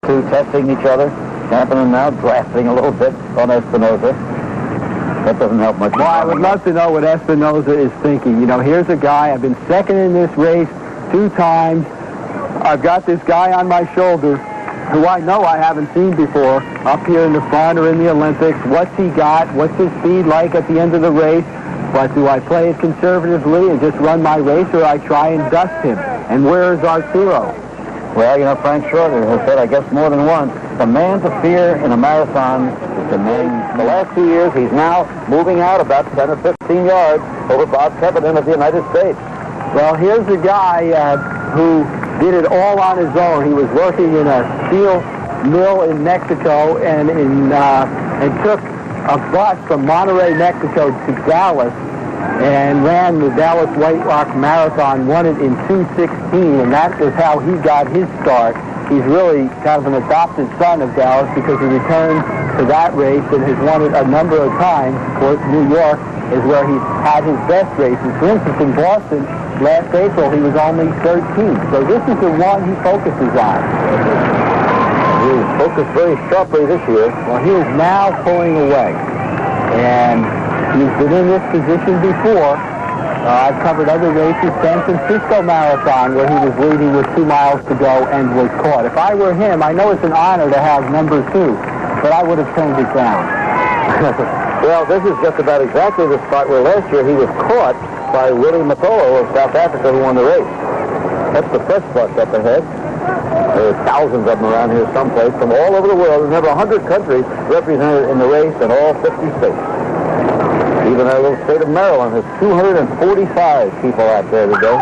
two testing each other. Champion now drafting a little bit on Espinoza. That doesn't help much. Well, I would love to know what Espinoza is thinking. You know, here's a guy, I've been second in this race 2 times. I've got this guy on my shoulder who I know I haven't seen before up here in the front or in the Olympics. What's he got? What's his speed like at the end of the race? But do I play it conservatively and just run my race, or I try and dust him? And where is Arturo? Well, you know, Frank Shorter has said, I guess more than once, the man to fear in a marathon is the man. The last 2 years, he's now moving out about 10 or 15 yards over Bob Kevedon of the United States. Well, here's a guy who did it all on his own. He was working in a steel mill in Mexico and took a bus from Monterrey, Mexico to Dallas and ran the Dallas White Rock Marathon, won it in 2:16, and that was how he got his start. He's really kind of an adopted son of Dallas because he returned to that race and has won it a number of times. Of course, New York is where he's had his best races. For instance, in Boston, last April, he was only 13th. So this is the one he focuses on. He's focused very sharply this year. Well, he is now pulling away. And he's been in this position before. I've covered other races, San Francisco Marathon, where he was leading with 2 miles to go and was caught. If I were him, I know it's an honor to have number 2, but I would have toned it down. Well, this is just about exactly the spot where last year he was caught by Willie Matolo of South Africa, who won the race. That's the fresh bus up ahead. There are thousands of them around here someplace from all over the world. There's never 100 countries represented in the race in all 50 states. Even our little state of Maryland has 245 people out there today.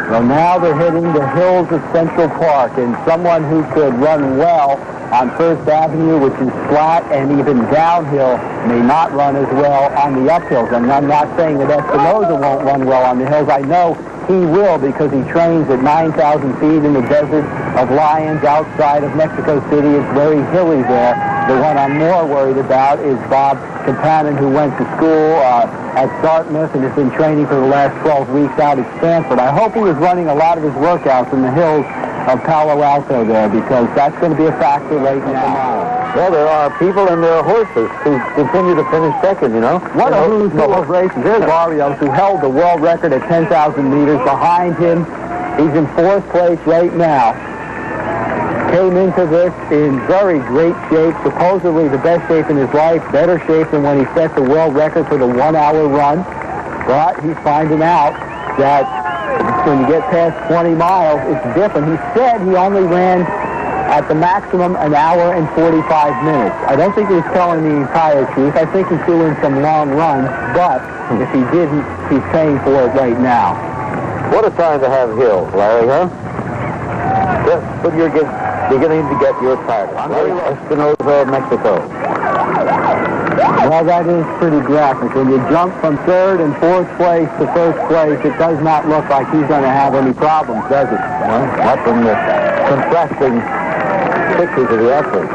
Well, now they're hitting the hills of Central Park, and someone who could run well on First Avenue, which is flat and even downhill, may not run as well on the uphills. And I'm not saying that Espinoza won't run well on the hills. I know he will because he trains at 9,000 feet in the desert of Lyons outside of Mexico City. It's very hilly there. The one I'm more worried about is Bob Kapanen, who went to school at Dartmouth and has been training for the last 12 weeks out at Stanford. I hope he was running a lot of his workouts in the hills of Palo Alto there, because that's going to be a factor right now. Well, there are people and there are horses who continue to finish second, you know. One of who's those races, here's Barrios, who held the world record at 10,000 meters. Behind him, he's in 4th place right now. Came into this in very great shape, supposedly the best shape in his life, better shape than when he set the world record for the 1-hour run. But he's finding out that when you get past 20 miles, it's different. He said he only ran at the maximum an hour and 45 minutes. I don't think he was telling the entire truth. I think he's doing some long runs, but if he didn't, he's paying for it right now. What a time to have hills, Larry, huh? Just when you're beginning to get your title. Larry Espinoza of Mexico. Well, that is pretty graphic. When you jump from 3rd and 4th place to 1st place, it does not look like he's going to have any problems, does it? Well, not from the contrasting pictures of the athletes.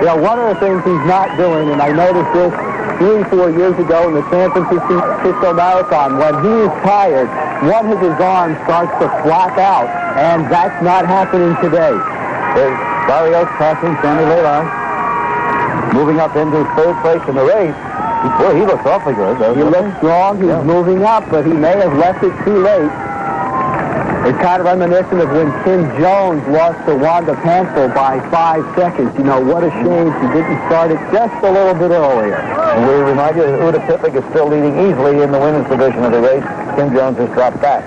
Yeah, one of the things he's not doing, and I noticed this 3-4 years ago in the San Francisco Marathon, when he is tired, one of his arms starts to flap out, and that's not happening today. There's Barrios passing Sandy Leon, moving up into 3rd place in the race. Boy, he looks awfully good. He looks strong. He's moving up, but he may have left it too late. It's kind of reminiscent of when Tim Jones lost to Wanda Pansel by 5 seconds. You know, what a shame she didn't start it just a little bit earlier. And we remind you that Uda Pippig is still leading easily in the women's division of the race. Tim Jones has dropped back.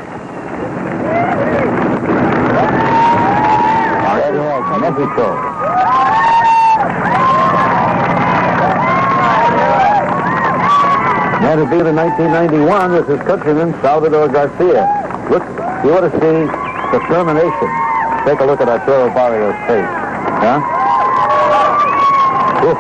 Mexico. That'll be in 1991 with his countryman Salvador Garcia. Look, you want to see determination. Take a look at Arturo Barrios' face. Huh? Oof.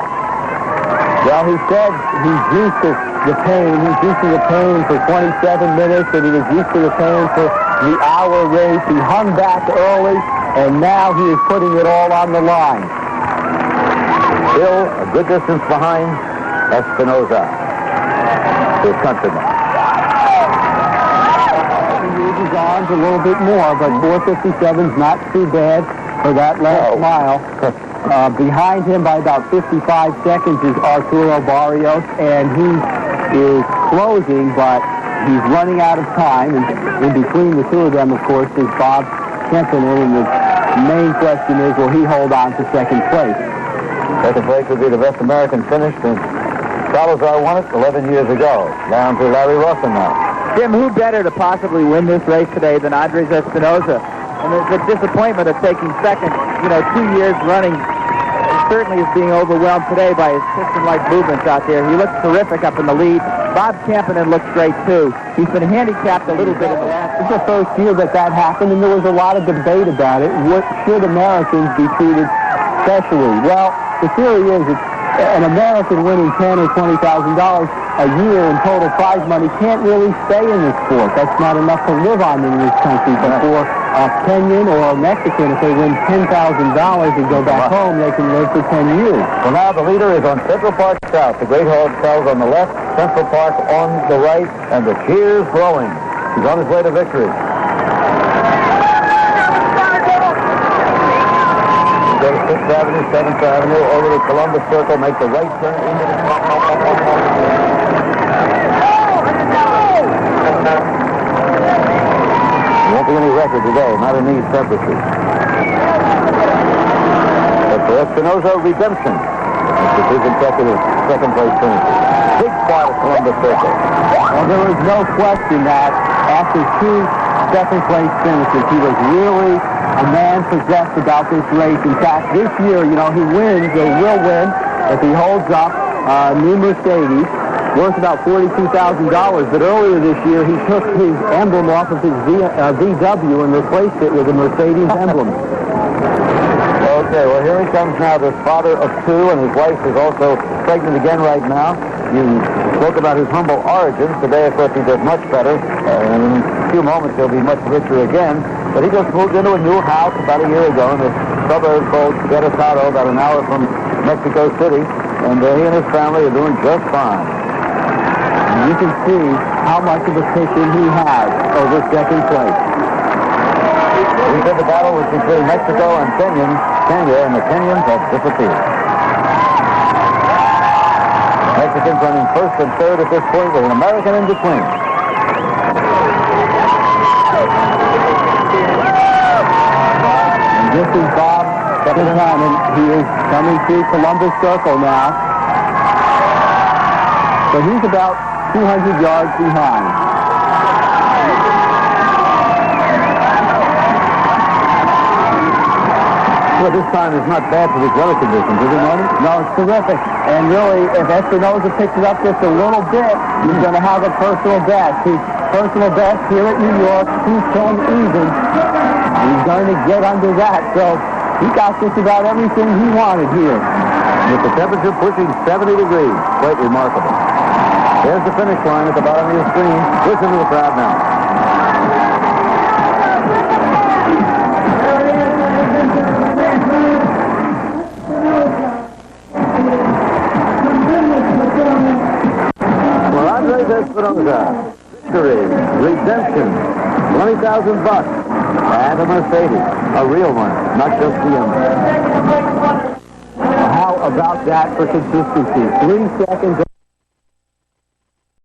Well, he said he's used to the pain. He's used to the pain for 27 minutes, and he was used to the pain for the hour race. He hung back early, and now he is putting it all on the line. Still a good distance behind Espinoza, his countryman. He uses his arms a little bit more, but 4:57's not too bad. for that last mile. Behind him by about 55 seconds is Arturo Barrios, and he is closing, but he's running out of time. And in between the two of them, of course, is Bob Kempinen, and the main question is, will he hold on to second place? Second place would be the best American finish since Salazar won it 11 years ago. Down to Larry Rawson now. Jim, who better to possibly win this race today than Andres Espinoza? And the disappointment of taking second, 2 years running, certainly is being overwhelmed today by his piston-like movements out there. He looks terrific up in the lead. Bob Kempinen looks great, too. He's been handicapped a little bit in the last. It's the first year that happened, and there was a lot of debate about it. What should Americans be treated specially? Well, the theory is an American winning $10,000 or $20,000 a year in total prize money can't really stay in this sport. That's not enough to live on in this country. But for a Kenyan or a Mexican, if they win $10,000 and go back home, they can live for 10 years. So now the leader is on Central Park South. The Great Hotels on the left, Central Park on the right, and the cheers blowing. He's on his way to victory. Go to 6th Avenue, 7th Avenue, over to Columbus Circle, make the right turn into the... There won't be any record today, not in these temperatures. But for Espinoza, redemption. It's his consecutive second-place finish. Big spot at Columbus Circle. Well, there was no question that after 2 second-place finishes, he was really a man possessed about this race. In fact, this year, he wins or will win if he holds up new Mercedes, worth about $42,000. But earlier this year, he took his emblem off of his VW and replaced it with a Mercedes emblem. Okay, well, here he comes now, the father of 2, and his wife is also pregnant again right now. You spoke about his humble origins. Today, of course, he does much better. And in a few moments, he'll be much richer again. But he just moved into a new house about a year ago in a suburb called Querétaro, about an hour from Mexico City. And he and his family are doing just fine. And you can see how much of a cushion he has over second place. We said the battle was between Mexico and Kenya, and the Kenyans have disappeared. Mexicans running first and third at this point with an American in between. And this is Bob Kempinen. He is coming through Columbus Circle now. So he's about 200 yards behind. Well, this time is not bad for his weather conditions, is it, Marty? No, it's terrific. And really, if Espinoza picks it up just a little bit, he's going to have a personal best. His personal best here at New York, 2:10 even. He's going to get under that. So he got just about everything he wanted here. With the temperature pushing 70 degrees. Quite remarkable. There's the finish line at the bottom of your screen. Listen to the crowd now. Espinoza, victory, redemption, $20,000, and a Mercedes, a real one, not just the emblem. How about that for consistency? 3 seconds